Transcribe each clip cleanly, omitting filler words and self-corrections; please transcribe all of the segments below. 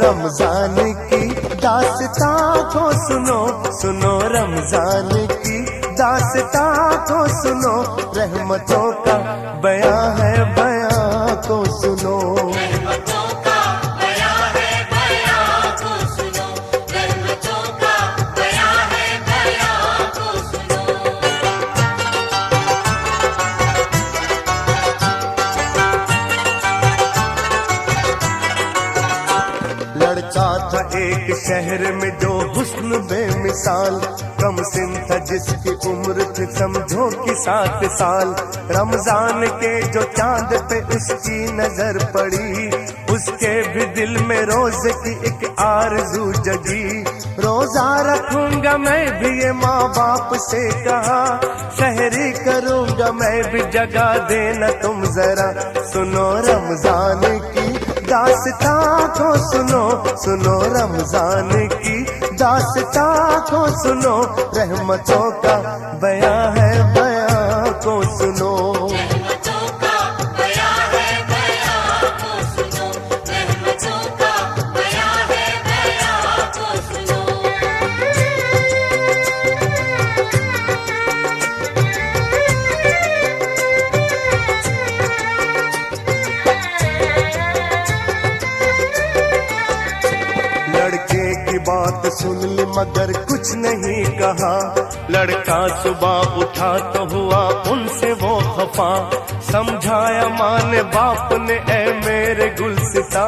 रमजान की दास्तां को सुनो, सुनो रमजान की दास्तां को सुनो, रहमतों का बयां है, बयां को सुनो। रहमतों का बयां है, बयां को सुनो, रहमतों का बयां है, बयां को सुनो। लड़का था एक शहर में जो हुस्न बेमिसाल, कम सिन था जिसकी उम्र थी समझो कि 7 साल। रमजान के जो चांद पे उसकी नजर पड़ी, उसके भी दिल में रोजे की एक आरज़ू जगी। रोजा रखूंगा मैं भी ये माँ बाप से कहा, शहरी करूंगा मैं भी जगा देना तुम जरा। सुनो रमजान की दास्तां को सुनो, सुनो रमजान की दास्तां को सुनो, रहमतों का बयां है, बयां को सुनो। रहमतों का बयां है, बयां को सुनो, रहमतों का बयां है, बयां को सुनो। लड़के की बात सुन ली मगर कुछ नहीं कहा, लड़का सुबह उठा तो हुआ उनसे वो खफा। समझाया माने बाप ने ऐ मेरे गुलसिता,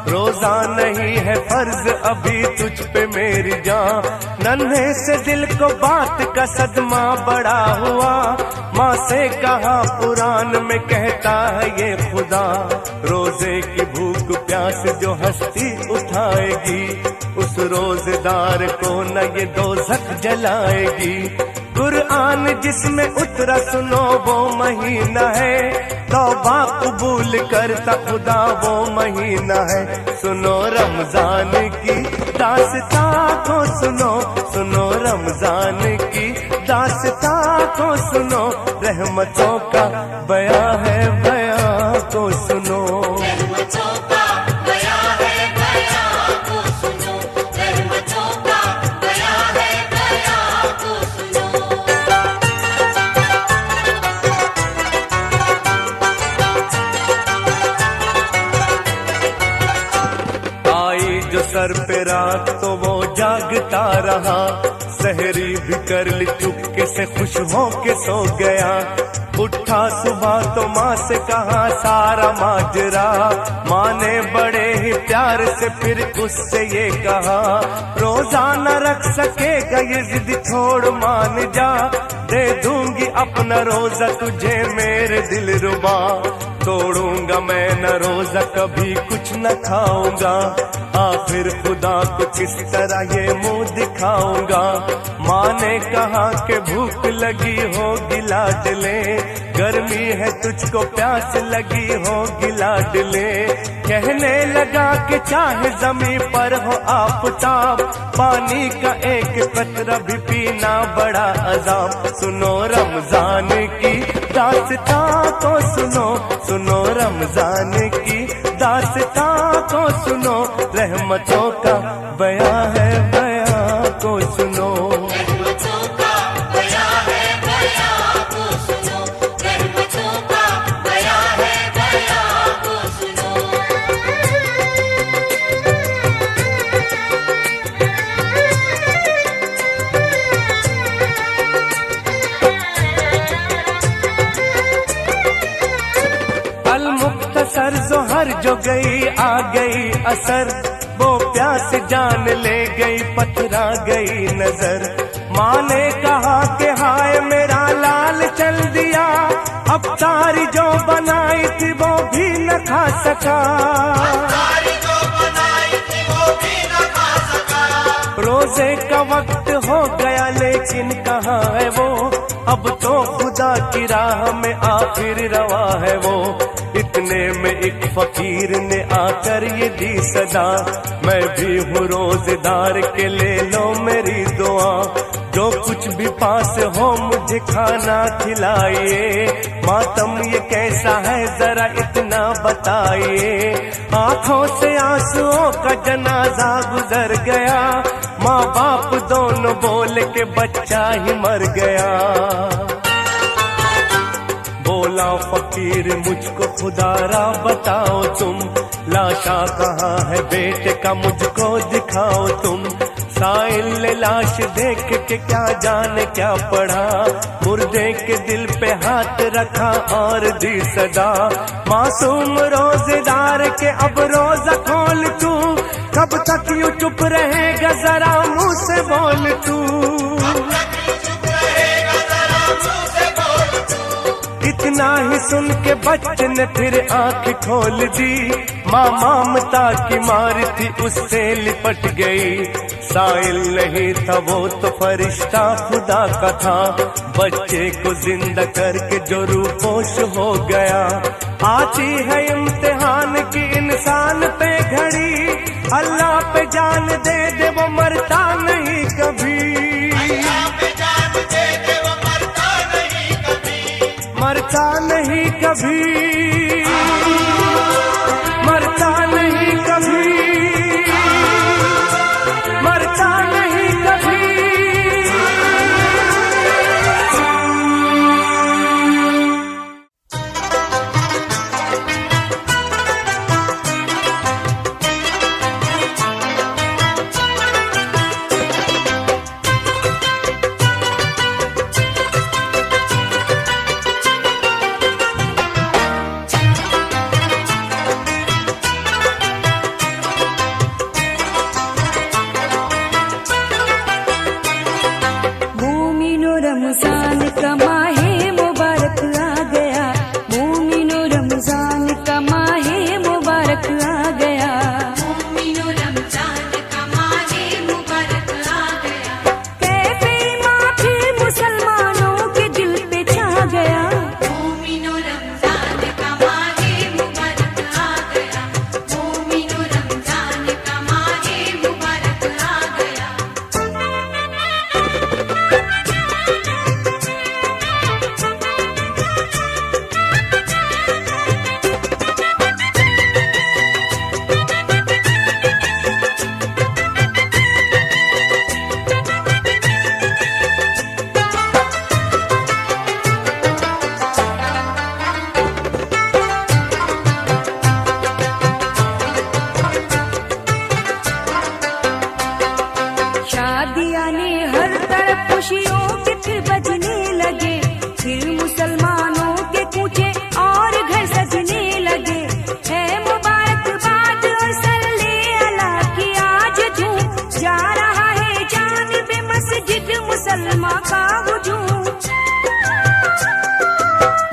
रोजा नहीं है फर्ज अभी तुझ पे मेरी जान। नन्हे से दिल को बात का सदमा बड़ा हुआ, माँ से कहा पुराण में कहता है ये खुदा, रोजे की भूख प्यास जो हस्ती उठाएगी, उस रोजेदार को न ये दोज़ख जलाएगी। कुरान जिसमें उतरा सुनो वो महीना है, तौबा कबूल करता खुदा वो महीना है। सुनो रमजान की दास्तां को सुनो, सुनो रमजान की दास्तां को सुनो, रहमतों का बयां है, बयां को सुनो। रहमतों का बयां है, बयां को सुनो, रहमतों का बयां है, बयां को सुनो। आई जो सर पे रात तो वो जागता रहा, सहरी भी कर ली चुपके से खुश हो के सो गया। उठा सुबह तो माँ से कहा सारा माजरा, माँ ने बड़े ही प्यार से फिर उससे ये कहा, रोजा न रख सकेगा ये जिद छोड़ मान जा, दे दूंगी अपना रोजा तुझे मेरे दिल रुबा। तोड़ूंगा मैं न रोजा कभी कुछ न खाऊंगा, आखिर खुदा को किस तरह ये मुंह दिखाऊंगा। माँ ने कहा कि भूख लगी होगी लाडले, गर्मी है तुझको प्यास लगी होगी लाडले। कहने लगा कि चाहे जमीन पर हो आफताब, पानी का एक कतरा भी पीना बड़ा अजाब। सुनो रमजान की दास्तां को सुनो, सुनो रमजान की दास्तां को सुनो, रहमतों का बयां है, बयां को सुनो। रहमतों का बयां है, बयां को सुनो, रहमतों का बयां है, बयां को सुनो। अल मुख्तसर जोहर जो गई आ गई असर, वो प्यास जान ले गई पथरा गई नजर। माँ ने कहा कि हाय मेरा लाल चल दिया, अब तारी जो बनाई थी वो भी न खा सका। तारी जो बनाई थी वो भी न खा सका। रोजे का वक्त हो गया लेकिन कहाँ है वो, अब तो खुदा की राह में आखिर रवा है वो। इतने में एक फकीर ने आकर ये दी सदा, मैं भी हूँ रोजेदार के ले लो मेरी दुआ। जो कुछ भी पास हो मुझे खाना खिलाइए, मातम ये कैसा है जरा इतना बताइए। आंखों से आंसुओं का जनाजा गुजर गया, माँ बाप दोनों बोल के बच्चा ही मर गया। बोला फकीर मुझको खुदारा बताओ तुम, लाशा कहाँ है बेटे का मुझको दिखाओ तुम। साइल ने लाश देख के क्या जाने क्या पढ़ा, मुर्दे के दिल पे हाथ रखा और दी सदा। मासूम रोजेदार के अब रोजा खोल तू, कब तक यूं चुप रहेगा जरा मुंह से बोल तू। इतना ही सुन के बच्चे ने फिर आंख खोल दी, माँ ममता की मार थी उससे लिपट गई। साइल नहीं था वो तो फरिश्ता खुदा का था, बच्चे को जिंदा करके जो रूपोश हो गया। आती है इम्तिहान की इंसान पे घड़ी, अल्लाह पे जान दे दे वो मरता नहीं कभी। मरता नहीं कभी, मरता नहीं कभी, मरता नहीं कभी। रमजान का माहे मुबारक आ गया, मोमिनो रमजान का माहे मुबारक आ गया। मोमिनो रमजान का माहे मुबारक आ गया। कैफे माफी मुसलमानों के दिल पे छा गया। मोमिनो रमजान का माहे मुबारक आ गया। मोमिनो रमजान का माहे मुबारक आ गया। शादियां ने हर तरफ खुशियों के फिर बजने लगे, फिर मुसलमानों के कूचे और घर सजने लगे। है मुबारकबाद और सल्ले अला की आज धूम, जा रहा है जानिबे मस्जिद मुसलमान का हुजूम।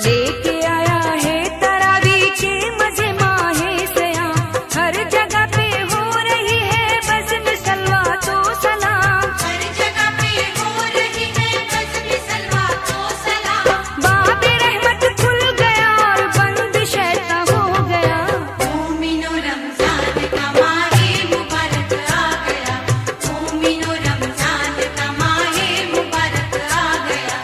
लेके आया है तरावी के मजे माहे सया, हर जगह पे हो रही है बज़्म सलवा तो सलाम। हर जगह पे हो रही है बज़्म सलवा तो सलाम। बाबे रहमत खुल गया और बंद शैतान हो गया। मोमिनो रमजान का माहे मुबारक आ गया। मोमिनो रमजान का माहे मुबारक आ गया।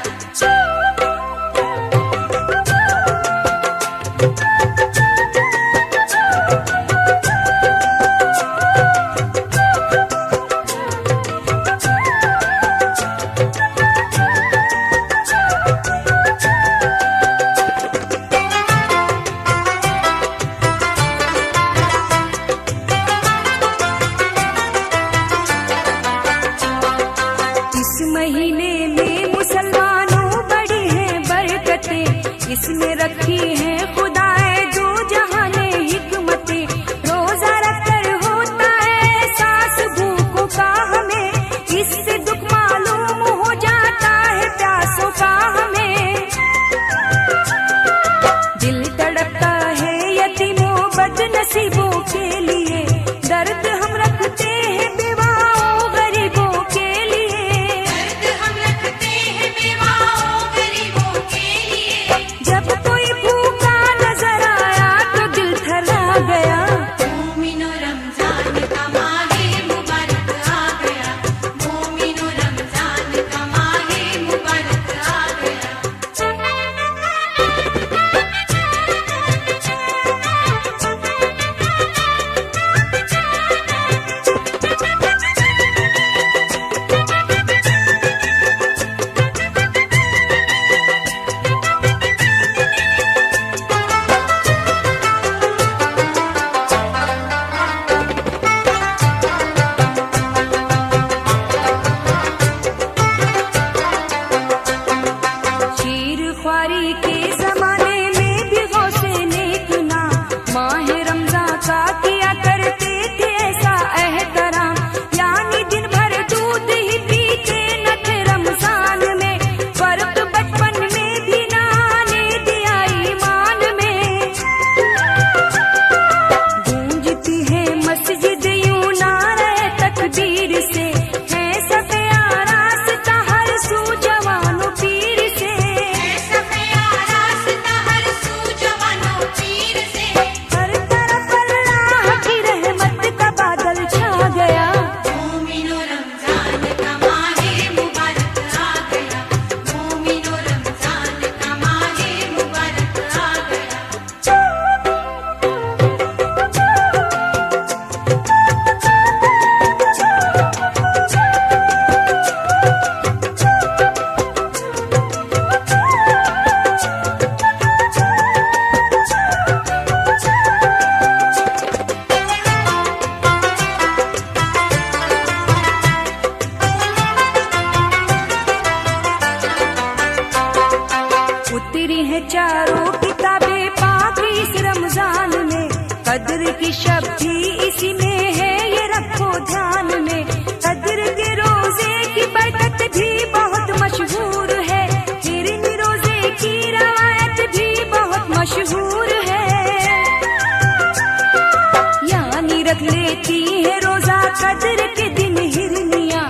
इस महीने में मुसलमानों बड़ी हैं बरकतें, इसमें रखी है खुदाए दो जहाने हिकमतें। रोजा रखकर होता है एहसास भूखों का हमें, इससे दुख मालूम हो जाता है प्यासों का हमें। दिल तड़पता है यतीमों बदनसीबों के लिए, दर्द हम रखते हैं बेवाओं गरीबों के लिए। दर्द हम रखते हैं बेवाओं गरीबों के लिए। जब कोई भूखा नजर आया तो दिल थरा गया। मोमिनो रमजान का माहे मुबारक आ गया। मोमिनो रमजान का माहे मुबारक आ गया। रमजान का किया करते थे ऐसा एहतराम, यानी दिन भर दूध ही पीते न थे रमजान में, फर्क बचपन में भी न आने दिया ईमान में। गूंजती है मस्जिद यूं नारे तकबीर से, है सब आरास्ता हर सू जवानों पीर से, सफे आरास्ता हर सू जवानों पीर से। हर तरफ अल्लाह की रहमत का बादल छा गया। मोमिनो रमजान का माहे मुबारक आ गया, मोमिनो रमजान का माहे मुबारक आ गया। उतरी है चारों किताबें पाक इस रमजान में, कद्र की शब्दी इसी में है ये रखो ध्यान में। कद्र के रोजे की बरकत भी बहुत मशहूर है, हिरनी रोजे की रवायत भी बहुत मशहूर है, यानी रख लेती है रोजा कद्र के दिन हिरनिया,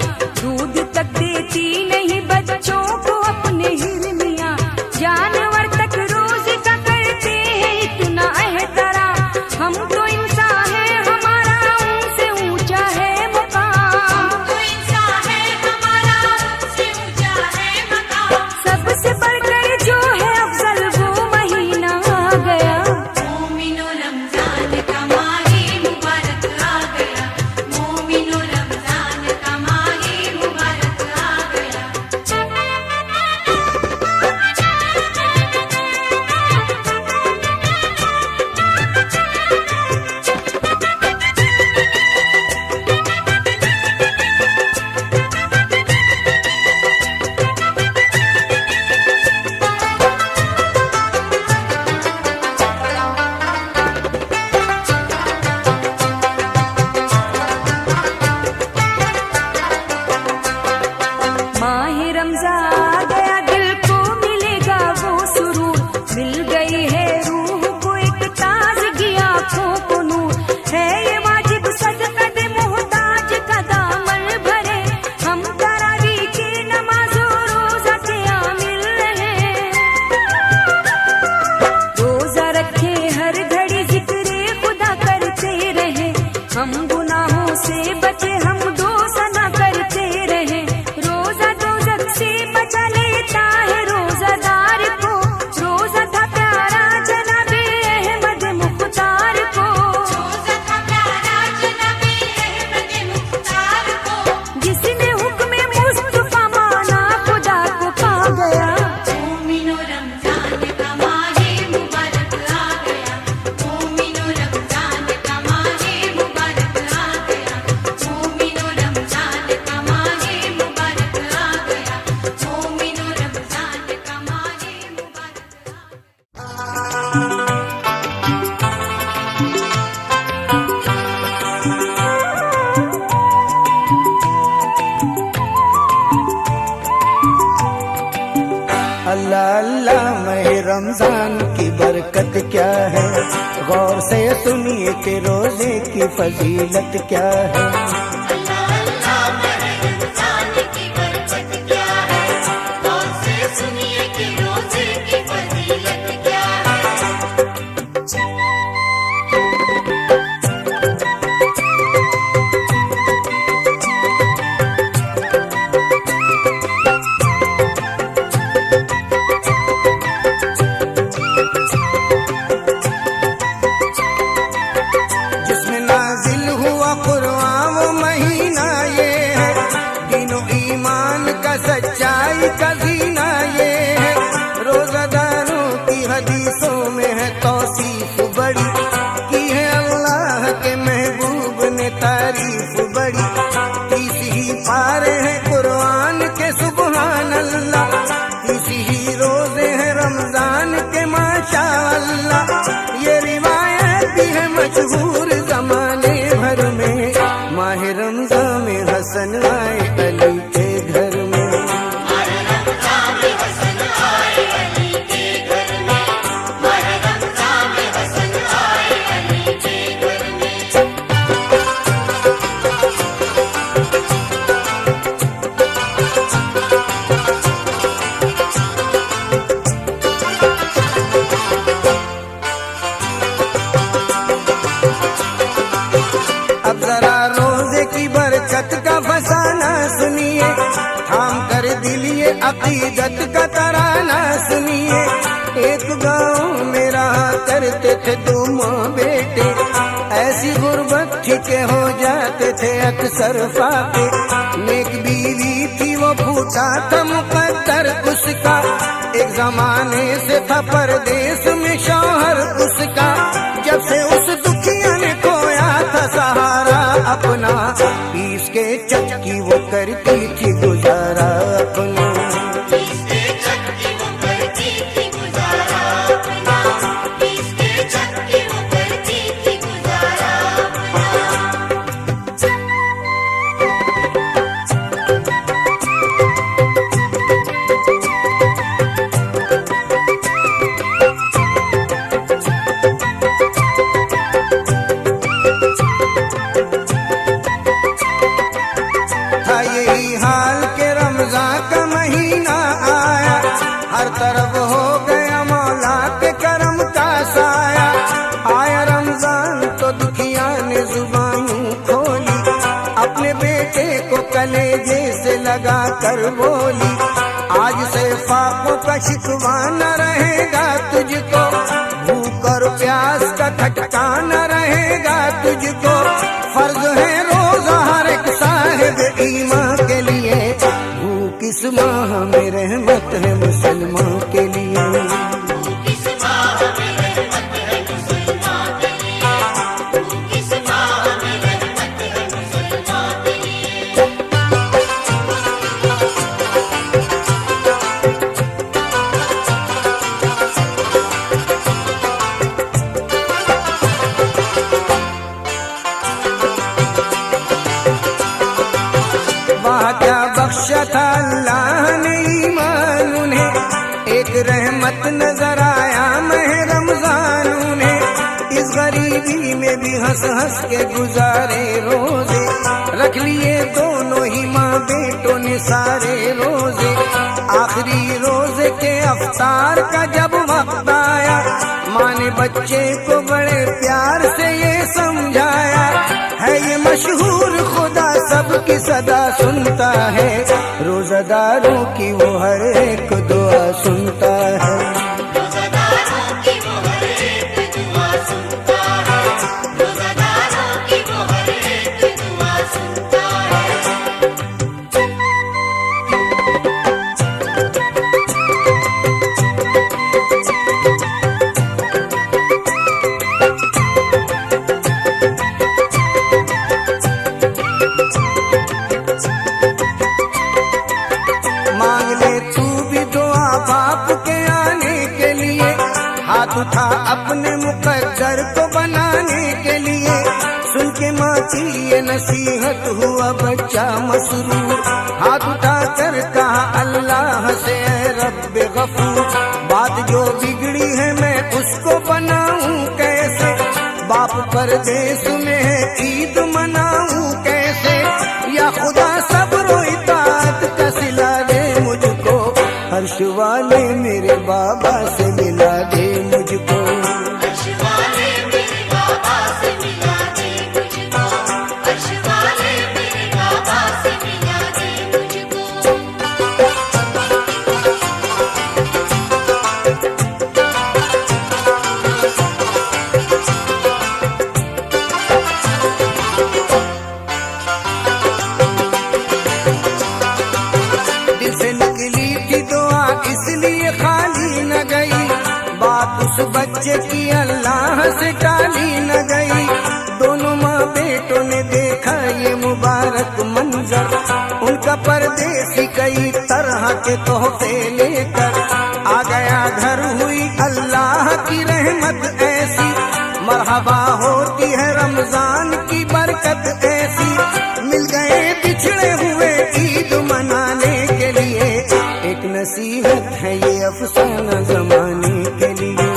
दूध तक देती नहीं बच्चों को अपने हिरनिया, जानवर तक रोज का करते हैं इतना एहतराम, हम तो इंसान है हमारा उनसे ऊंचा है मुकाम, तो इंसान है हमारा उनसे ऊंचा है मकाम। सबसे बढ़कर जो है अफजल वो महीना आ गया। मोमिनो रमजान का माहे मुबारक आ गया, मोमिनो रमजान का माहे मुबारक आ गया। माहे रमजान आ गया, दिल को मिलेगा वो सुरूर, मिल गई है रूह को एक ताजगी, आंखों को नूर, है ये वाजिब सदका दे मोहताज का दामन भरे, हम तरावी की नमाजों रोजा के आमिल रहे, रोजा रखे हर घड़ी जिक्रे खुदा करते रहे, हम गुनाहों से बचे हम दोसा ना करते रहे, रोजा दोजख से बचा लेता है रोजादार को, रोजा था प्यारा जनाबे अहमद मुख्तार को, रोजा था प्यारा जनाबे अहमद मुख्तार को। जिसने हुक्म मुस्तफा माना खुदा को पा गया। मोमिनो रमजान का माहे मुबारक आ गया, मोमिनो रमजान का माहे मुबारक आ गया, मोमिनो रमजान का माहे मुबारक आ गया, मोमिनो रमजान का माहे मुबारक आ गया। अल्लाह अल्लाह मह रमजान की बरकत क्या है, गौर से सुनिए कि रोजे की फजीलत क्या है। अल्लाह अल्लाह महे रमजान की बरकत क्या है, गौर से सुनिए कि रोजे की फजीलत क्या है। जिसमें नाजिल हुआ कुरान वो ये अकीदत का तराना सुनिए। एक गांव में रहा करते थे दो माँ बेटे, ऐसी गुर्बत थी के हो जाते थे अक्सर फाके। नेक बीवी थी वो फूटा था मुकद्दर उसका, एक जमाने से था परदेश में शौहर उसका। जब से उस दुखिया ने खोया था सहारा अपना, पीस के चक्की वो करती थी गुजारा अपना। इसके चक्की वो करती थी गुजारा अपना, इसके चक्की वो करती थी गुजारा था यही हाल के रमजान का महीना आया, हर तरफ हो गया मौला के करम का साया। आया रमजान तो दुखिया ने जुबान खोली, अपने बेटे को कलेजे से लगा कर बोली, आज से फाकों का शिकवा न रहेगा तुझको, भूख और प्यास का खटका न रहेगा तुझको। फर्ज है रोजा हर एक साहिब ईमान के लिए, भूख इस माह में रहमत है मुसलमान के लिए। किस माह में रहमत है मुसलमान के लिए, किस माह में रहमत है मुसलमान के लिए। वाह क्या बख्शा था अल्लाह ने ईमान उन्हें, एक रहमत नजर आया मह रमजान उन्हें। इस गरीबी में भी हंस हंस के गुजारे रोजे, रख लिए दोनों ही माँ बेटों ने सारे रोजे। आखिरी रोजे के अफ्तार का जब वक्त आया, माँ ने बच्चे को बड़े प्यार से ये समझाया, है ये मशहूर खुदा सबकी सदा सुनता है, रोजादारों की वो हर एक दुआ सुनता है। रोज़ादारों की वो हर एक दुआ सुनता है, रोज़ादारों की वो हर एक दुआ सुनता है। मांग ले तू भी दुआ बाप के आने के लिए, हाथ उठा अपने मुकद्दर को बनाने के लिए। सुन के माँ की ये नसीहत हुआ बच्चा मसरूर, हाथ उठा कर कहा अल्लाह से ऐ रब्ब गफूर, बात जो बिगड़ी है मैं उसको बनाऊं कैसे, बाप परदेश में है ईद मनाऊं कैसे। या खुदा सब्र और इताअत का सिला दे मुझको, हर्ष वाले मेरे बाबा से मिला दे मुझको। अर्श वाले मेरे बाबा से मिला दे मुझको, अर्श वाले मेरे बाबा से मिला दे मुझको। दिल से निकली थी दुआ इसलिए खाली न गई, बात उस बच्चे की अल्लाह से टाली न गई। दोनों माँ बेटों ने देखा ये मुबारक मंजर, उनका परदेसी कई तरह के तोहफे लेकर आ गया घर। हुई अल्लाह की रहमत ऐसी, मरहबा होती है रमजान की बरकत ऐसी। मिल गए बिछड़े हुए ईद मनाने के लिए, एक नसीहत है ये अफसाना जमाने के लिए।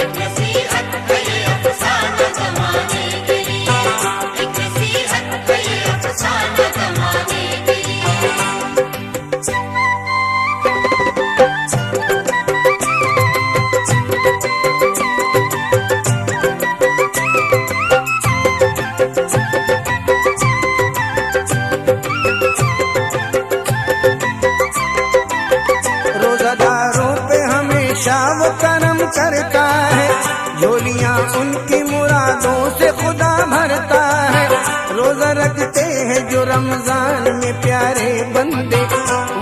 एक नसीहत है ये अफसाना ज़माने के लिए, एक नसीहत है ये अफसाना ज़माने के लिए। से खुदा भरता है। रोजा रखते हैं जो रमजान में प्यारे बंदे,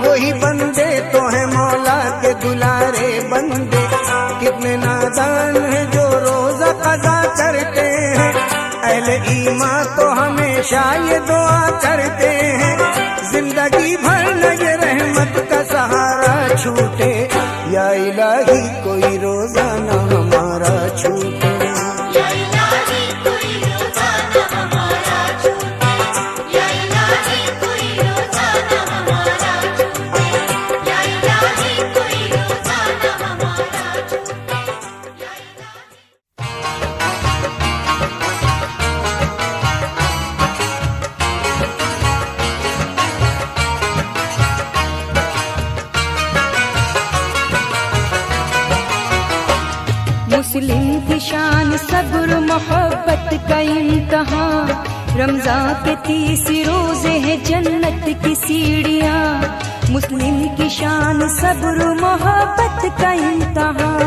वही बंदे तो है मौला के दुलारे बंदे। कितने नादान है जो रोजा कज़ा करते हैं, अहले ईमान तो हमेशा ये दुआ करते हैं, जिंदगी भर लगे रहमत का सहारा छूटे, या इलाही कोई रोजा न हमारा छूटे। या इलाही कोई रोजा न हमारा छूटे, या इलाही कोई रोजा न हमारा छूटे, या इलाही कोई रोजा न हमारा छूटे, या इलाही। मुस्लिम की शान सब्र मोहब्बत का इम्तहान, रमजान के 30 रोजे हैं जन्नत की सीढ़ियाँ। मुस्लिम की शान सब्र मोहब्बत का इम्तहान।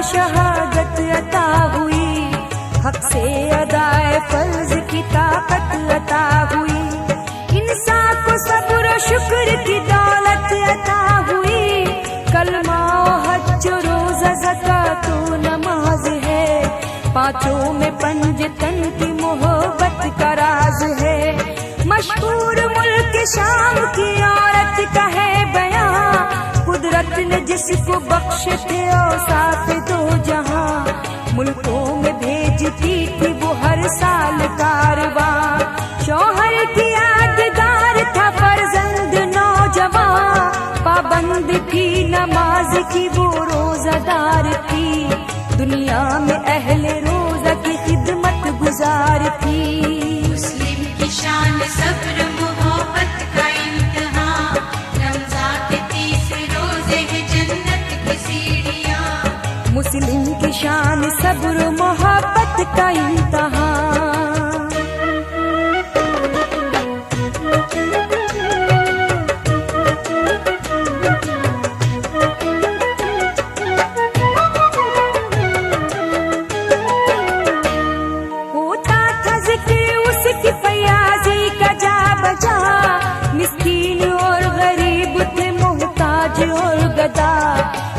शहादत अता हुई, हक से अदाए फर्ज की ताकत अता हुई, इंसान को सब्र और शुक्र की दौलत अता हुई। कलमा हज रोजा ज़कात नमाज है, पांचों में पंजतन की मोहब्बत का राज है। मशहूर मुल्क शाम की औरत का है बयां, कुदरत ने जिसको बख्शे थे औसाफ दो जहां, मुल्कों में भेजती थी वो हर साल कारवां। शौहर की यादगार था फर्जंद नौजवान, पाबंद थी नमाज की वो रोजादार थी, दुनिया में अहले रोजा की खिदमत गुजार थी। मुस्लिम की शान सब्र मोहब्बत का इम्तिहान, रमजान के 30 रोजे हैं जन्नत की सीढ़ियाँ। मुस्लिम की शान सब्र मोहब्बत का इम्तिहान। होता था जिक्र उसकी फयाजी का जा बजा, मिस्कीन और गरीब थे मोहताज और गदा,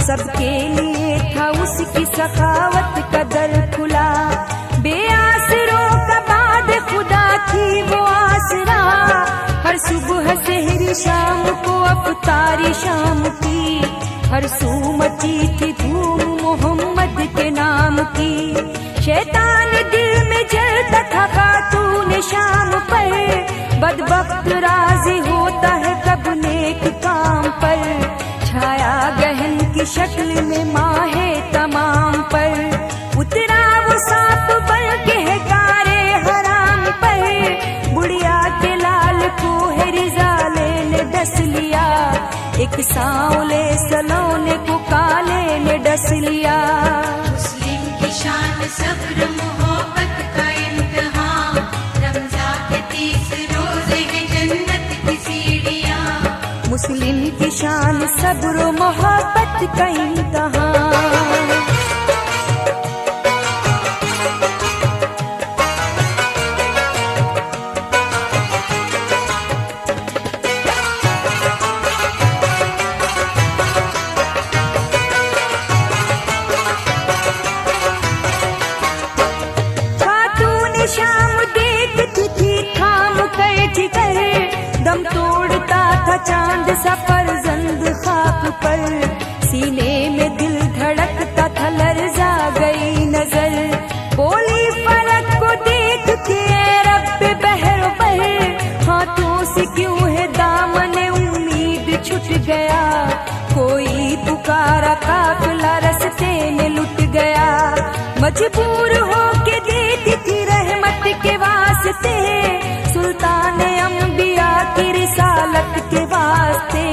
सबके लिए था उसकी सखावत का दर खुला। बेआसरों का बाद खुदा थी वो आसरा, हर सुबह सहरी शाम को अफ्तारी शाम की, हर सू मची थी धूम मोहम्मद के नाम की। शैतान दिल में जलता था खातून शाम पर, बदबख्त राजी होता है कब नेक काम पर, छाया गहन की शक्ल में माहे तमाम पर, उतरा वो सांप बन के है कारे हराम पर, बुढ़िया के लाल को है रिजाले ने डस लिया, एक सांवले सलोने को काले ने डस लिया। मुस्लिम की शान सब्र मोहब्बत का इम्तिहान, रमजान के 30 रोजे हैं जन्नत की सीढ़ियाँ। मुस्लिम की शान सब्र मोहब्बत का इम्तिहान। शाम देखती थी थाम कर जिगर, दम तोड़ता था चांद सा फर्जंद खाक पर, सीने में दिल धड़कता था लर्जा गई नजर, बोली फलक को देख के रब्बे बहर पर, हाथों से क्यों है दामने उम्मीद छूट गया, कोई पुकारा काफिला रस्ते में लुट गया, मजबूर होके देती थी रहमत के वास्ते, सुल्तान अंबिया की रिसालत के वास्ते,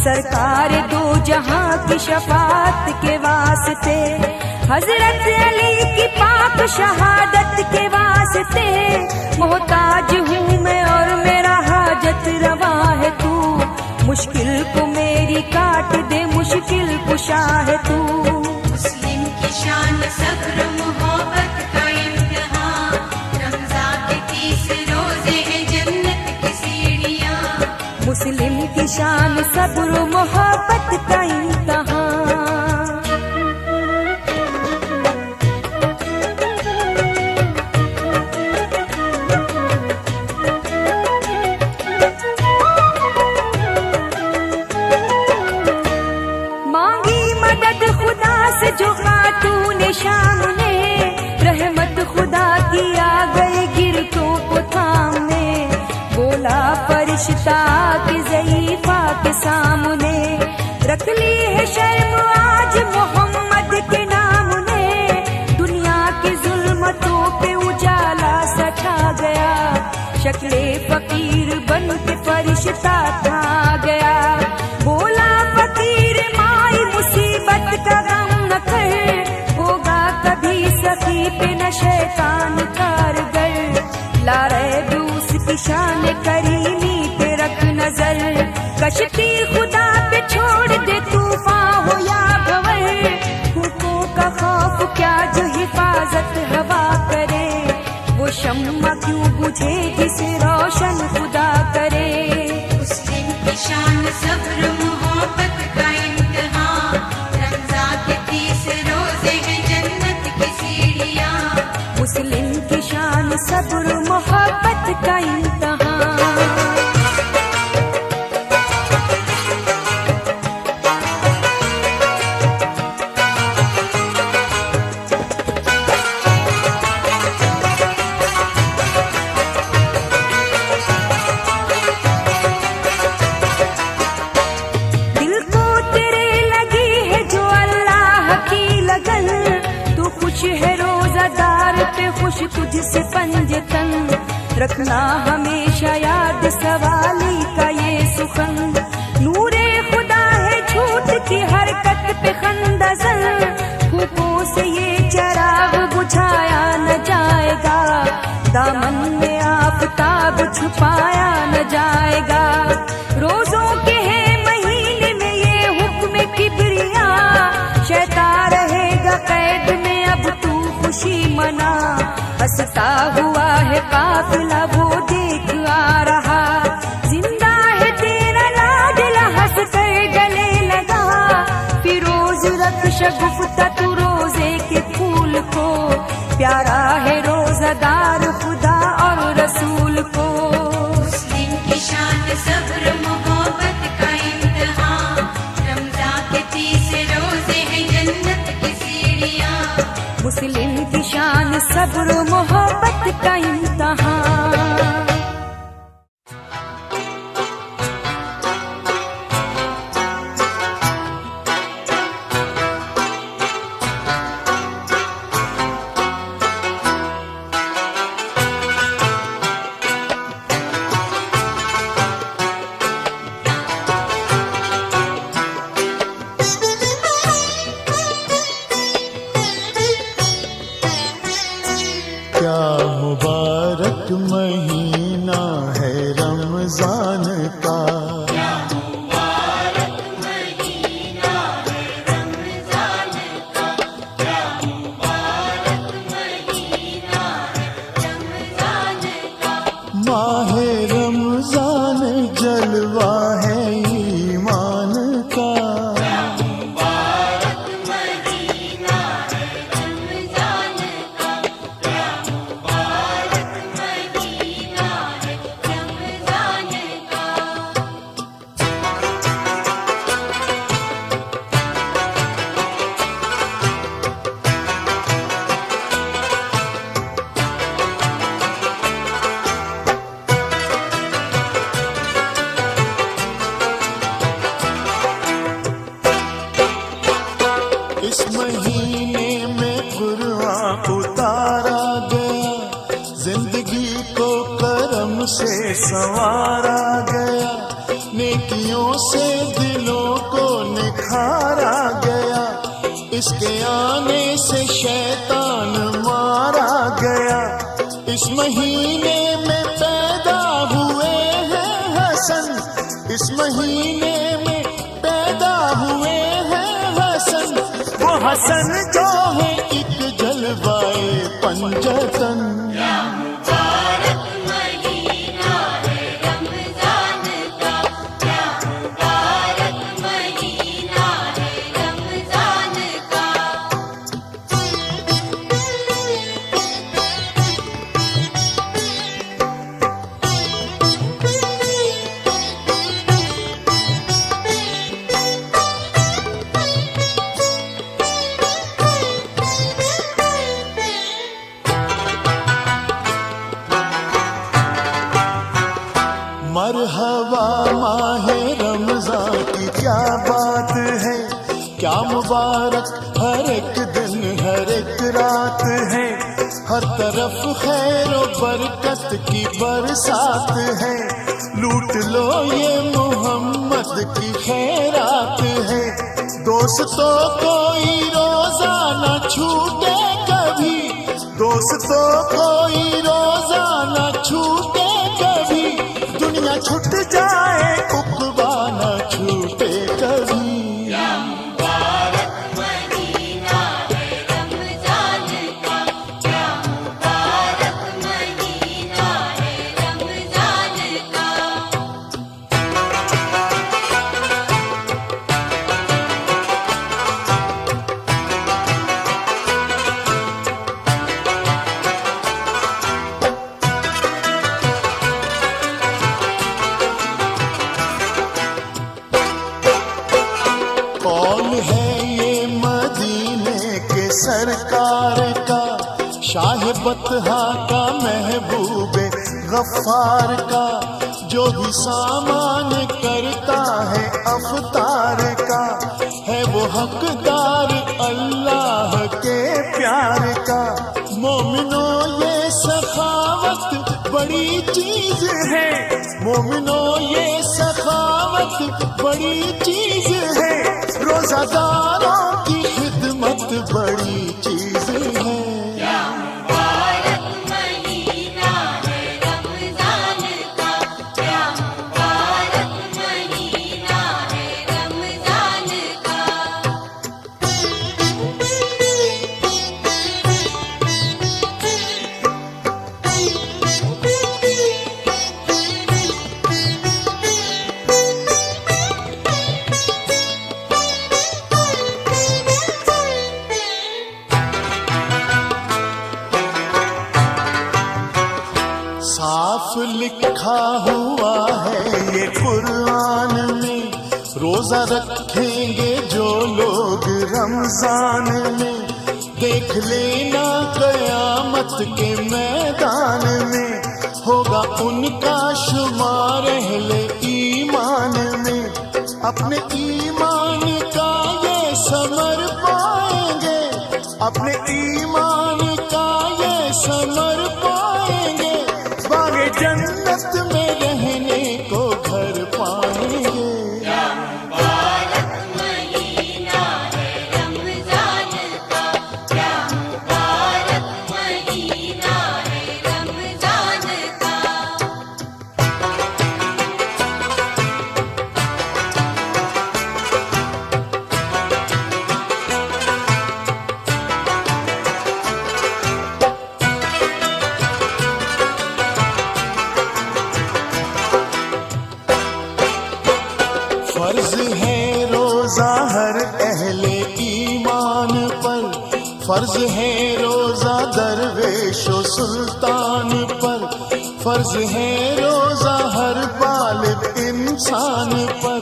सरकार दो जहां की शफात के वास्ते, हजरत अली की पाक शहादत के वास्ते, मोहताज हूँ मैं और मेरा हाजत रवा है तू, मुश्किल को मेरी काट दे मुश्किल कुशा है तू। मुस्लिम की शान सब्र मोहब्बत का इम्तिहान, रमजान के 30 रोजे हैं जन्नत की सीढ़ियाँ। मुस्लिम की शान सब्र मोहब्बत का इम्तिहान। मांगी मदद खुदा से जो खातून शाम ने, रहमत खुदा की आ गई गिरतों को थामने, बोला फरिश्ता के ज़ईफ़ा के सामने, रख ली है शर्म आज मोहम्मद के नाम ने, दुनिया की जुल्मतों पे उजाला सा छा गया, शक्ले फकीर बन के फरिश्ता था गया, बोला फकीर माई मुसीबत का गम न कर, होगा कभी सखी पे न शैतान कारगर, ला रहे दूस की शान करीमी पे रख नजर, कश्ती खुदा पे छोड़ दे तूफान हो या भंवर, हुकों का खौफ क्या जो हिफाजत हवा करे, वो शम्मा क्यों बुझे जिसे रोशन खुदा करे। मुस्लिम की शान सब्र मोहब्बत का इम्तिहान, रमजान के 30 रोजे हैं जन्नत की सीढ़ियाँ। मुस्लिम की शान सब्र मोहब्बत का इम्तिहान। दिल को तेरे लगी है जो अल्लाह की लगन, तू खुश है रोजादार पे खुश तुझसे पंजतन, रखना हमेशा याद सवाली का ये सुखन, नूरे खुदा है झूठ की हरकत पे खंदजन, फूकों से ये चराग बुझाया न जाएगा, दामन में आफताब छुपाया न जाएगा, रोजों के हैं महीने में ये हुक्म किबरिया, शैतान रहेगा कैद में अब तू खुशी मना, हंसता हुआ है काफिला वो देख आ रहा, जिंदा है तेरा लाडला हंस कर गले लगा, फिरोज रख शगुफ्ता तू रोजे के फूल को, प्यारा है रोजादार खुदा और रसूल को। मुस्लिम की शान सब्र मोहब्बत का इम्तिहान, रमजान के 30 रोजे हैं जन्नत की सीढ़ियाँ। मुस्लिम की शान सब्र मोहब्बत का इम्तिहान। क्या मुबारक महीना है रमजान का, माहे रमजान जलवा है ईमान का, नेकियों से दिलों को निखारा गया, इसके आने से शैतान मारा गया। इस महीने में पैदा हुए हैं हसन, इस महीने में पैदा हुए हैं हसन, वो हसन जो है एक जलवाए पंजतन। मुबारक महीना है रमजान का, क्या मुबारक महीना है रमजान का। मरहबा माहे रमजान की क्या बात है, क्या मुबारक हर एक दिन हर एक रात है। हर तरफ खैर और बरकत की बरसात है, लूट लो ये मोहम्मद की खैरात है। दोस्तों कोई रोजा न छूटे कभी, दोस्तों कोई रोजा न छूटे कभी, दुनिया छूट जाए उक़बा न छूटे कभी। मुबारक महीना है रमजान का, क्या मुबारक महीना है रमजान का। कौन है ये मदीने के सरकार का, शाह बतहा का महबूबे गफ्फार का, जो भी सामान करता है अफ्तार का, है वो हकदार अल्लाह के प्यार का। मोमिनो ये सखावत बड़ी चीज है, मोमिनो ये सखावत बड़ी चीज है, रोजादारों की खिदमत बड़ी चीज है। मुबारक महीना है रमजान का, क्या मुबारक महीना है रमजान का। साफ लिखा हुआ है ये कुरान में, रोजा रखेंगे जो लोग रमजान में, देख लेना कयामत के मैदान में, होगा उनका शुमार अहले ईमान में। अपने ईमान का ये समर पाएंगे, अपने ईमान का ये समर पाएंगे, बागे जन्नत में रहने को घर पाएंगे। मुबारक महीना है रमजान का, क्या मुबारक महीना है रमजान का। फर्ज है रोजा हर अहले ईमान पर, फर्ज है रोजा दरवेशो सुल्तान पर, फर्ज है रोजा हर बालिग इंसान पर,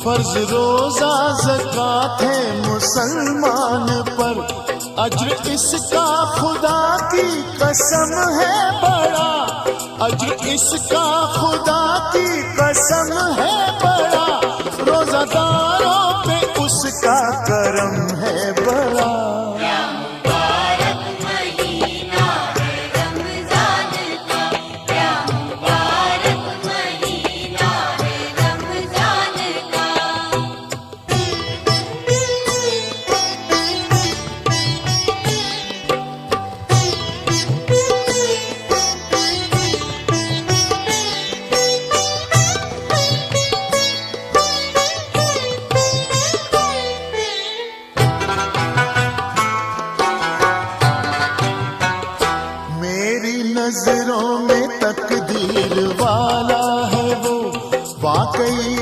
फर्ज रोजा ज़कात है मुसलमान पर। अज्र इसका खुदा की कसम है बड़ा, अज्र इसका खुदा की कसम है बड़ा, रोजादारों पे उसका करम है बड़ा। मुबारक महीना है रमजान का, क्या मुबारक महीना है रमजान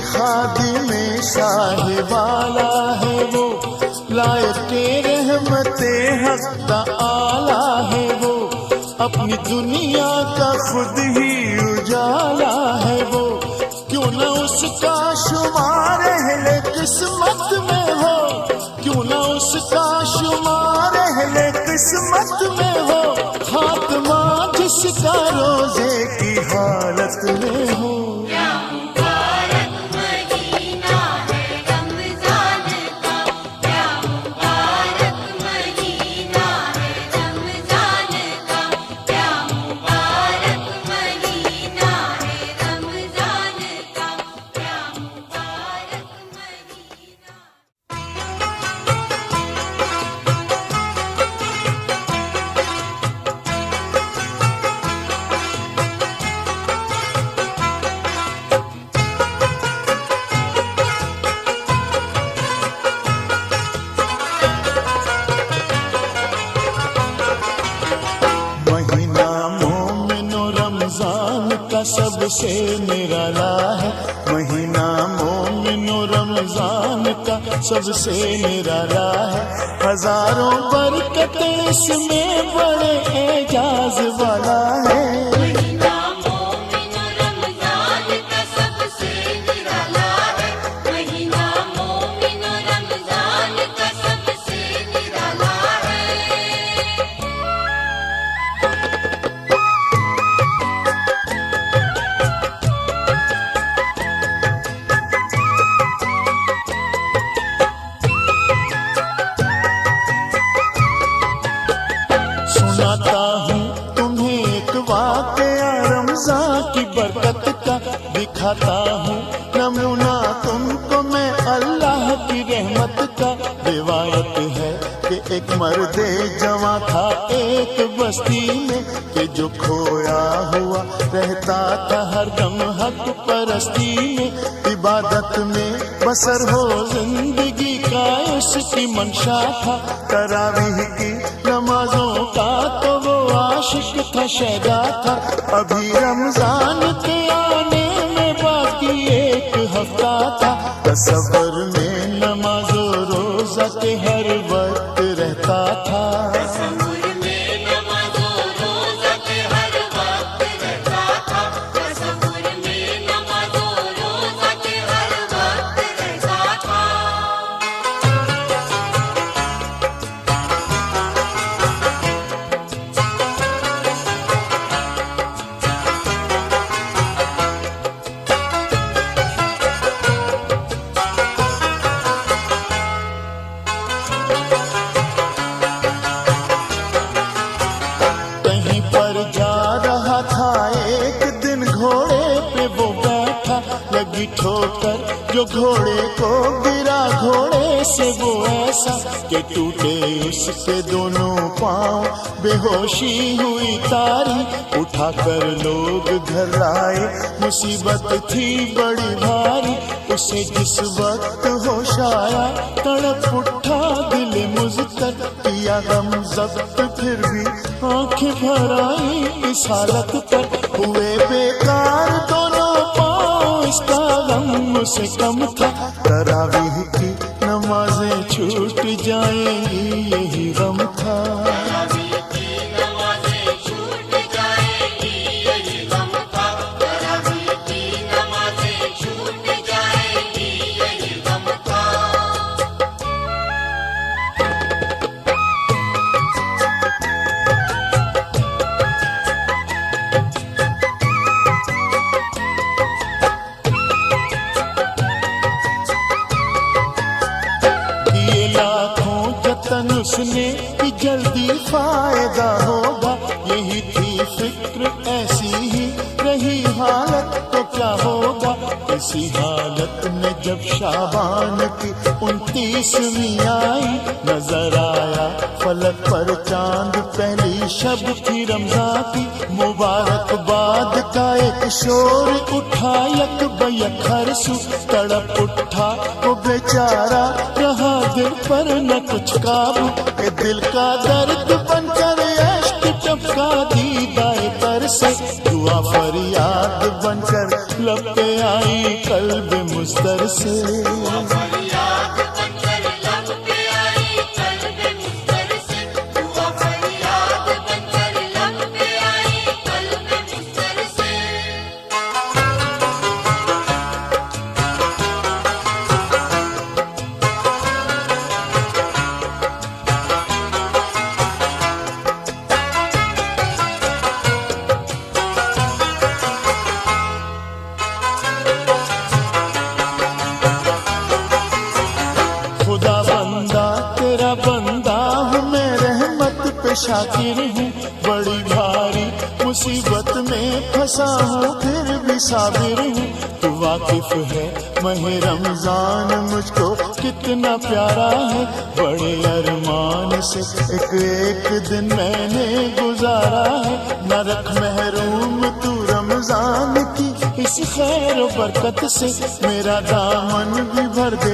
खादी में साहिबाला है वो, लायके रहमते हक का आला है वो, अपनी दुनिया का खुद ही उजाला है वो। क्यों न उसका शुमार अहले किस्मत में हो, क्यों न उसका शुमार अहले किस्मत में हो, खात्मा जिसका रोजे की हालत में हो। क्या मुबारक महीना है रमजान का, क्या मुबारक महीना है रमजान का, क्या मुबारक महीना है रमजान का, क्या मुबारक महीना। महीना मोमिनो रमजान का सबसे निराला है, महीना मोमिनो रमजान का सबसे निराला है। हजारों बरकतें इसमें बड़े एजाज वाला है। महीना मोमिन रमजान का सबसे निराला है, महीना मोमिन रमजान का सबसे निराला है। सुनाता हूँ तुम्हें एक वाकया रमजान की बरकत का, दिखाता हूँ नमूना तुमको मैं अल्लाह की रहमत का। रिवायत है कि एक मर्दे जवां था एक बस्ती में, कि जो खोया हुआ रहता था हरदम हक परस्ती में। इबादत में बसर हो जिंदगी का उसकी मंशा था, तरावीह की नमाजों का तो वो आशिक था, शैदा था। अभी रमजान के आने में बाकी एक हफ्ता था, तसव्वुर में नमाजो रोजा के हर वक्त रहता था। तसव्वुर में नमाज़ो रोज़ा के हर वक्त रहता था, तसव्वुर में नमाज़ो रोज़ा के हर वक्त रहता था। कहीं पर जा रहा था एक दिन, घोड़े पे वो बैठा, लगी ठोकर जो घोड़े को गिरा, घोड़े से वो ऐसा कि टूटे उसके दोनों पांव, बेहोशी हुई तारी। उठाकर लोग घर आए, मुसीबत थी बड़ी भारी। उसे जिस वक्त होश आया, तड़प उठा दिल मुझतर, किया गम जब्त फिर भी आंखें भर आई इस हालत पर। हुए बेकार दोनों पाँव, इसका गम उसे कम था। तरावीह की नमाजें छूट जाएंगी यही गम था। तरावीह की नमाज़ें छूट जाएंगी यही गम था, तरावीह की नमाज़ें छूट जाएंगी यही गम था। ये लाखों जतन उसने कि जल्दी फायदा होगा, यही थी फिक्र ऐसी ही रही हालत तो क्या होगा। इसी हालत में जब शाबान की 29वीं आई, नजर आया फलक पर चांद, पहली शब थी रमजान की। मुबारकबाद का एक शोर उठा, यक बयक हर सू तड़प उठा वो बेचारा, रहा दिल पर न कुछ काबू। के दिल का दर्द बनकर अश्क टपका दीदाए तर से, दुआ फरियाद बनकर लब पे आई कल्ब मुस्तर से। फरियाद बनकर लब पे आई कल्ब मुस्तर से, हुआ फरियाद बनकर लब पे आई कल्ब मुस्तर से। खुदा बंदा तेरा बंदा हूँ मैं, रहमत पे शाकिर हूँ, बड़ी भारी मुसीबत में फंसा हूँ फिर भी साबिर हूँ। तू वाकिफ है मह रमजान मुझको कितना प्यारा है, बड़े अरमान से एक एक दिन मैंने गुजारा है। न रख महरूम तू रमजान की इस खैर बरकत से, मेरा दामन भी भर दे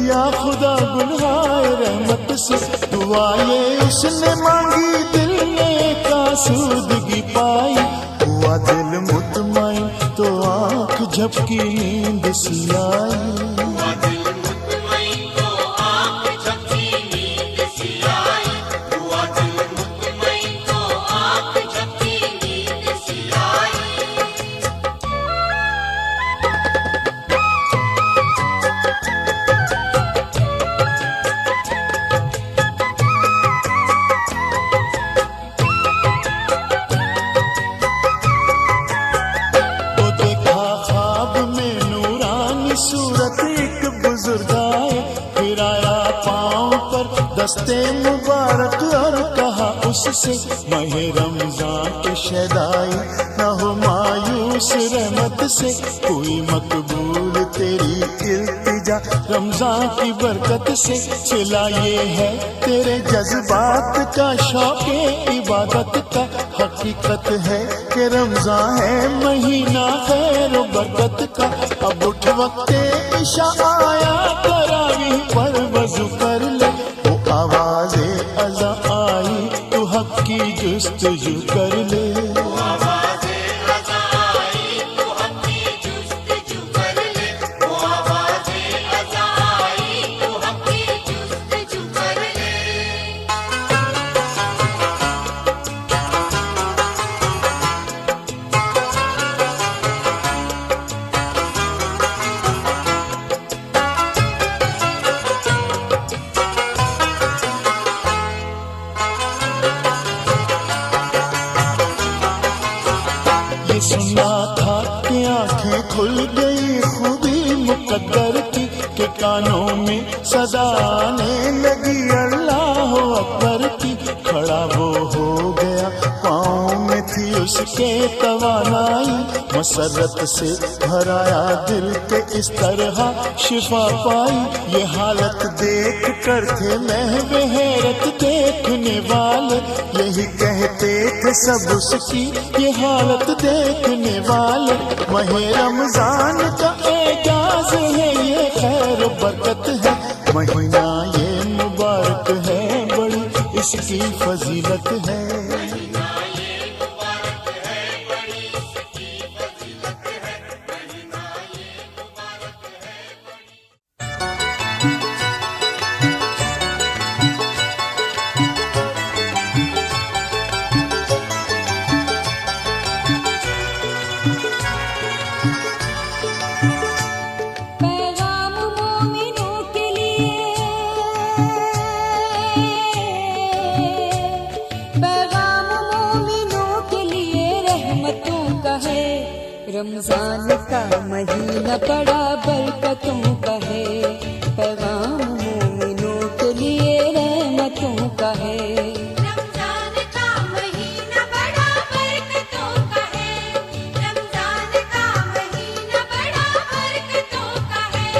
या खुदा गुलहार रहमत से। दुआ ये उसने मांगी दिल ने आसूदगी पाई, हुआ दिल मुतमईन तो आंख झपकी नींद सी आई। हुआ दिल मुतमईन तो आँख झपकी नींद सी आई, हुआ दिल मुतमईन तो आँख झपकी नींद सी आई। तो देखा ख्वाब में नूरानी सूरत एक बुजुर्ग आए, फिर आया पाँव पर दस्ते मुबारक और कहा उससे, मह रमजान के शदाई न हो मायूस रहमत से, कोई मकबूल तेरी इल्तिजा रमजान की बरकत से। सिला ये है तेरे जज्बात का शौक़े इबादत का, हकीकत है कि रमजान है महीना खैर बरकत का। अब उठ वक्ते इशा आया तरावीह पर वज़ू कर ले, वो आवाज़े अज़ा आई तू हक की जुस्तजू कर ले। आवाज़े रज़ा आई तो हक़ की जुस्तजू कर ले, वो आवाज़े रज़ा आई तो हक़ की जुस्तजू कर ले। ये सुना था कि आंखें खुल गई खूबी मुकद्दर की, के कानों में सदा आने लगी अल्लाह अकबर की। खड़ा वो हो गया पाँव में थी उसके तवानाई, मसरत से भराया दिल के इस तरह शिफा पाई। ये हालत देख कर थे महवे हैरत देखने वाले, यही कहते थे सब उसकी ये हालत देखने वाले। मह रमजान का एजाज है ये खैर बरकत है, महीना ये मुबारक है बड़ी इसकी फजीलत है। पैगाम मोमिनों के लिए, पैगाम मोमिनों के लिए रहमतों का है। रमजान का महीना बड़ा बरकतों का है, पैगाम मोमिनों के लिए रहमतों का है। रमजान का महीना बड़ा बरकतों का है, रमजान का महीना बड़ा बरकतों का है।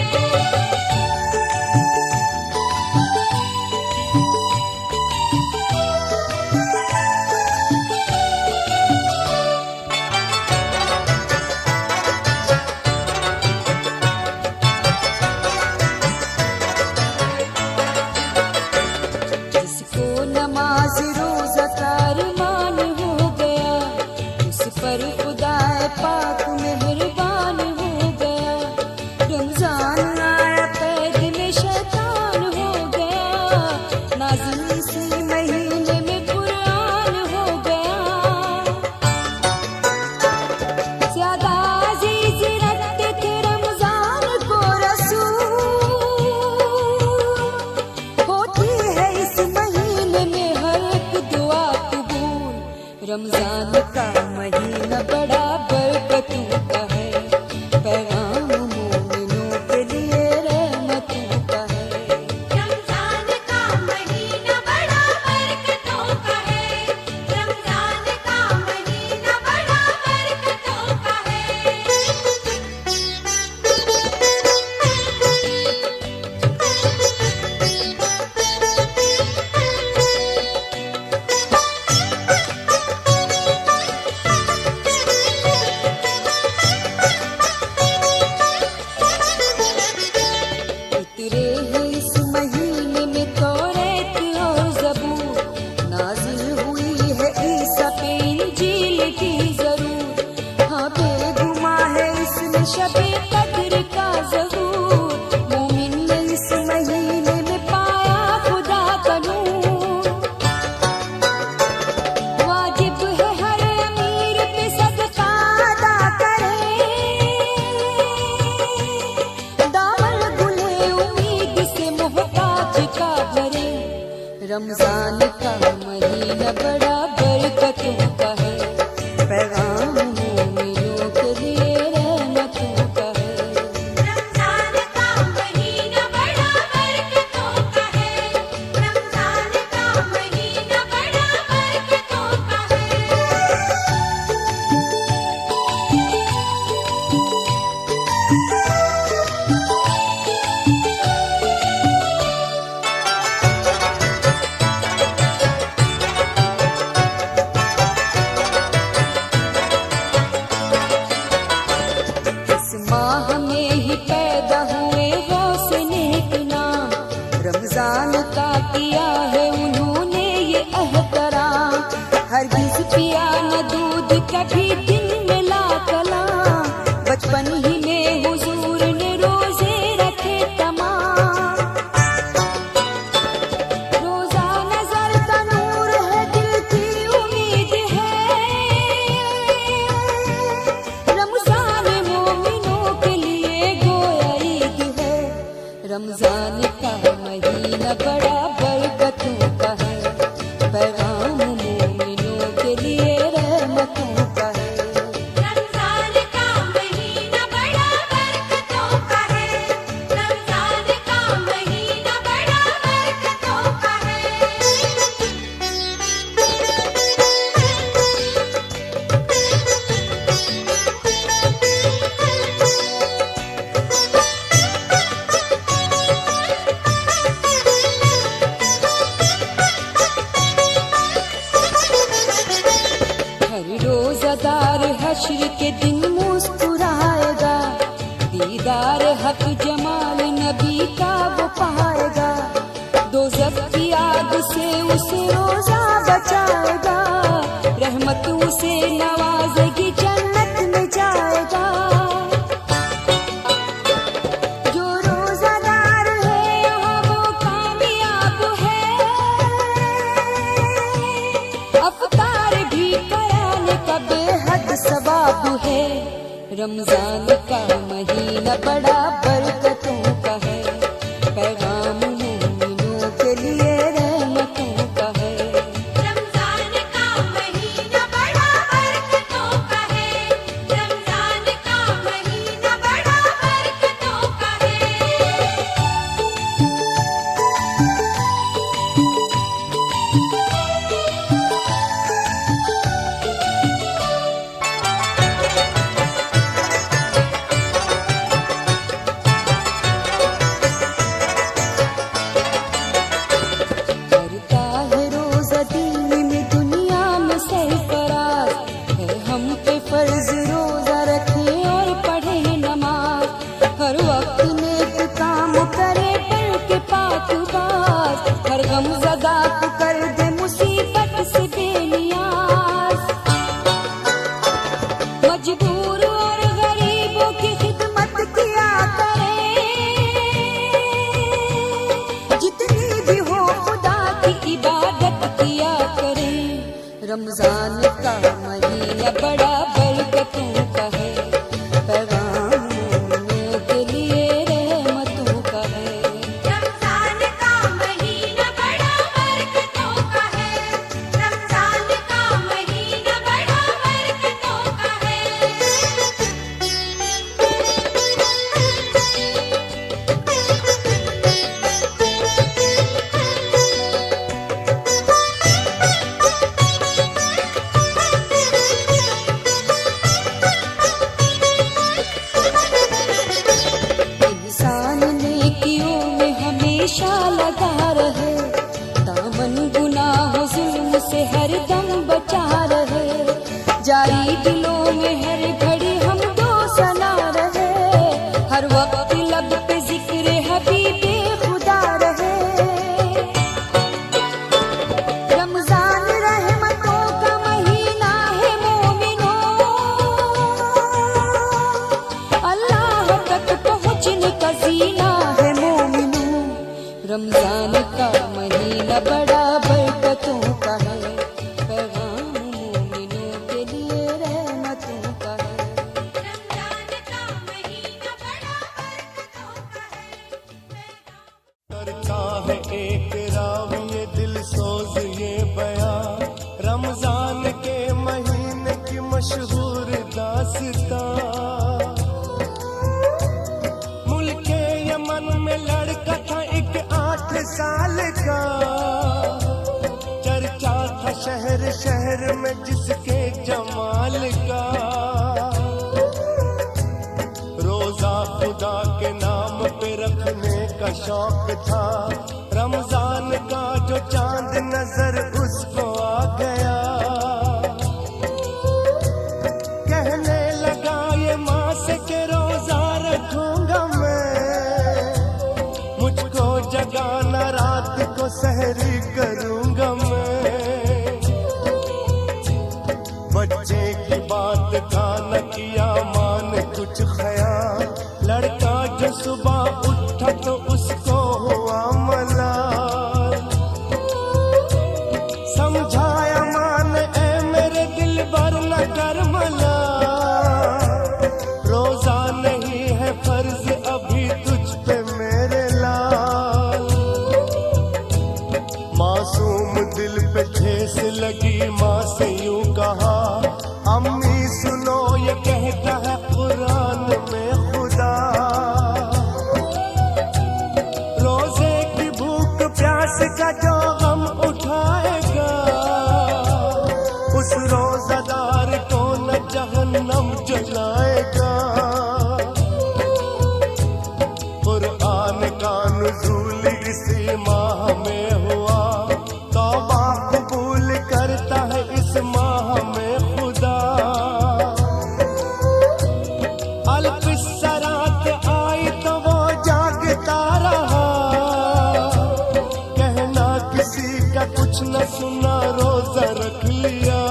रमजान का महीना बड़ा बरकतों का है, पैगाम मोमिनों के लिए रहमतों का है। रमजान का महीना बड़ा बरकतों का है, रमजान का महीना बड़ा बरकतों का है। इस माह में ही पैदा हुए गौस नेक नाम, रमजान का किया है उन्होंने ये एहतराम। हरगिज पिया न दूध कभी दिन में ला कलाम, बचपन ही में हुजूर ने रोजे रखे तमाम। रोजा नजर का नूर है, दिल की उम्मीद है, रमजान मोमिनों के लिए गोया ईद है। रमजान का महीना बड़ा बरकतों का है, पैगाम मोमिनों के लिए रहमतों का है। रमजान का महीना बड़ा बरकतों का है, रमजान का महीना बड़ा बरकतों का है। हर रोजादार हश्र के दिन मुस्कुराएगा, दीदार हक जमाल नबी का वो पाएगा। दोज़ख की आग से उसे रोजा बचाएगा, रहमत उसे नवाजेगी, जन्नत में जाएगा। जो रोजादार है यहाँ वो कामयाब है, अफ्तार भी कराने का बेहद सवाब है। रमजान का महीना बड़ा बरकतों का है, पैगाम मोमिनों के लिए रहमतों का है। रमजान का महीना बड़ा बरकतों का है, रमजान का महीना बड़ा बरकतों का है। करता है रोजा दीन में दुनिया में सरफराज है, हम पे फर्ज रोजा रखे और पढ़े नमाज। हर वक्त नेक काम करे पल के पाक बाज, हर गम ज़दा को कर दे मुसीबत से बेनियाज। मजबूर और गरीबों की खिदमत किया करे, जितनी भी हो खुदा की इबादत किया करे। रमजान का महीना बड़ा बरकतों का है, पैगाम मोमिनों के लिए रहमतों का है। रमजान का महीना बड़ा बरकतों का है, रमजान का महीना बड़ा बरकतों का है। इंसान नेकियों में हमेशा लगा रहे, दामन गुनाह जुल्म से हर दम बचा रहे। जारी दिलों में हर घड़ी हम दो सना रहे, हर वक्त लब पे जिक्र हबीबे खुदा रहे। रमजान रहमतों का महीना है मोमिनों, अल्लाह तक पहुँचने का जीना है मोमिनों। रमजान का महीना बड़ा बरकतों का है, पैगाम मोमिनों के लिए रहमतों का है। रमजान का महीना बड़ा बरकतों का है। करता है एक राव ये दिल बचपन में लड़का था एक 8 साल का, चर्चा था शहर शहर में जिसके जमाल का। रोजा खुदा के नाम पे रखने का शौक था, रमजान का जो चांद नजर उसको आ गया। कहने लगा ये माँ से के रोजा रखूंगा मैं, मुझको जगाना रात को सहरी करूंगा मैं। बच्चे की बात का न किया मान कुछ ख्याल, लड़का जो सुबह उठा तो उसको हुआ मलाल। समझाया मान ए मेरे दिल भर न कर मलाल, रोजा नहीं है फर्ज अभी तुझ पे मेरे लाल। मासूम दिल पे ठेस लगी, माँ से यूं कहा अम्मी सुनो ये कहता है कुरान में खुदा। रोजे की भूख प्यास का जो गम उठाएगा, उस रोजादार को न जहन्नम जलाएगा। कुरान का नुज़ूल इसी माह में हुआ, तौबा कबूल करता है इस माह में खुदा। अल्पिसरात आई तो वो जागता रहा, कहना किसी का कुछ न सुना रोजा रख लिया।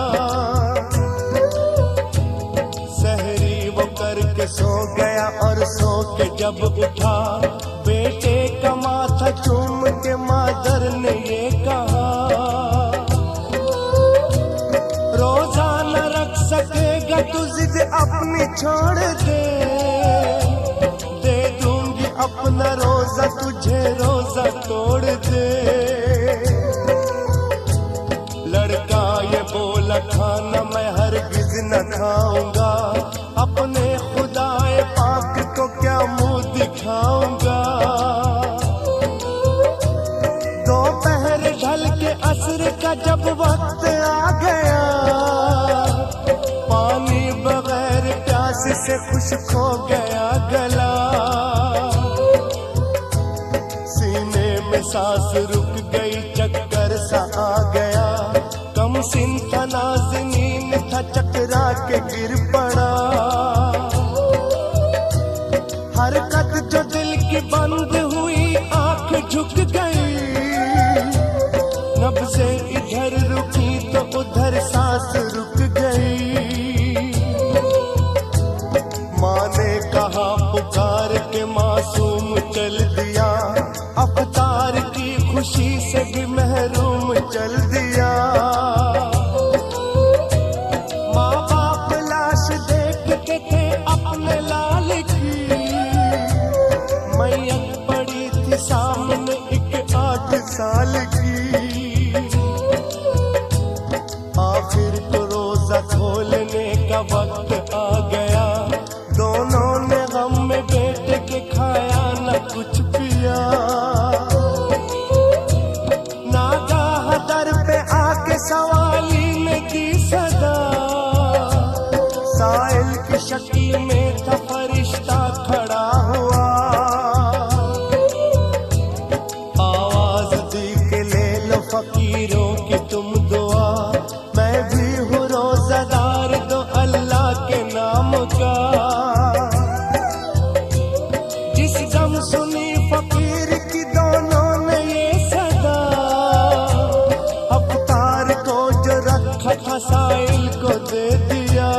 सहरी वो करके सो गया और सो के जब उठा, बेटे का माथा चूम के मादर ने ये कहा, रोजा न रख सकेगा तू जिद अपनी छोड़ दे दूंगी अपना रोजा तुझे रोजा तोड़ दे। लड़का ये बोला खाना मैं हरगिज न खाऊंगा, अपने खुदाए पाक को क्या मुंह दिखाऊंगा। दोपहर ढल के असर का जब वक्त आ गया, पानी बगैर प्यास से खुश्क हो गया गला। सीने में सांस रुक गई, चक्कर सा आ गया, कम सिन था नाज़नीन था चकरा के गिर पड़ा। हरकत जो दिल की बंद हुई, आंख झुक गई, नब्ज़े इधर रुकी तो उधर सांस रुक गई। माँ ने कहा पुकार के मासूम चल दिया, अफ्तार की खुशी से भी महरूम चल दिया। माँ बाप लाश देखते थे अपने लाल की, मैयत पड़ी थी सामने एक 8 साल की। आखिर को रोजा खोलने का वक्त आ गया, दोनों ने गम में बेटे के खाया न कुछ पिया। नागाह दर पे आके सवाली ने दी सदा, साइल की शक्ल में था फरिश्ता खड़ा हुआ। आवाज दी के ले लो फकीरों की तुम दुआ, मैं भी हूँ रोजादार दो अल्लाह के नाम का। जिस दम सुनी फकीर की दोनों ने ये सदा, अफ्तार को जो रखा था साइल को दे दिया।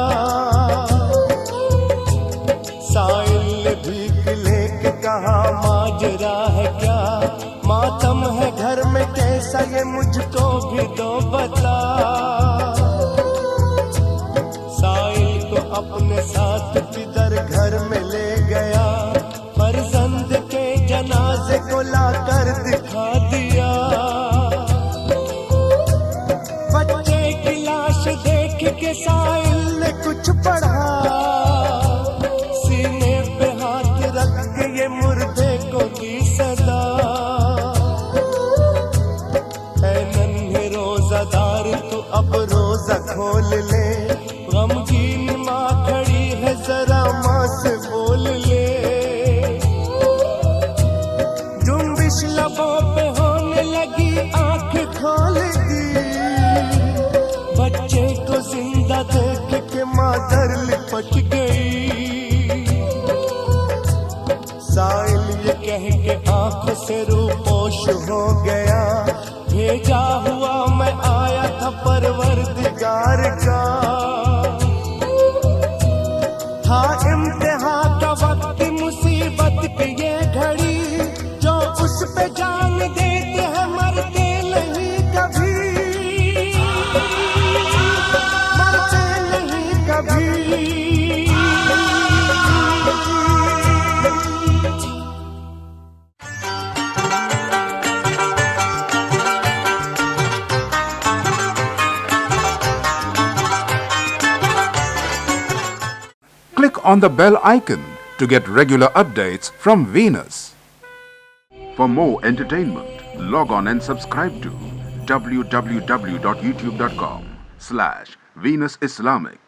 साइल ने भीख लेके कहा माजरा है क्या, मातम है घर में कैसा ये मुझको भी दो बता। साइल को अपने साथ किधर घर में ले गया, फर्जंद के जनाजे को लाकर दिखा दिया। बच्चे की लाश देख के साइल ने कुछ पढ़ा, सीने पे हाथ रख के ये मुर्दे को कह के आंखों से रूपोश हो गया। भेजा हुआ मैं आया था परवरदिगार का, था इम्तिहान का वक्त मुसीबत की ये घड़ी, जो उस पे जान देते हैं मरते नहीं कभी, मरते नहीं कभी। Click on the bell icon to get regular updates from Venus. For more entertainment, log on and subscribe to www.youtube.com/Venus Islamic.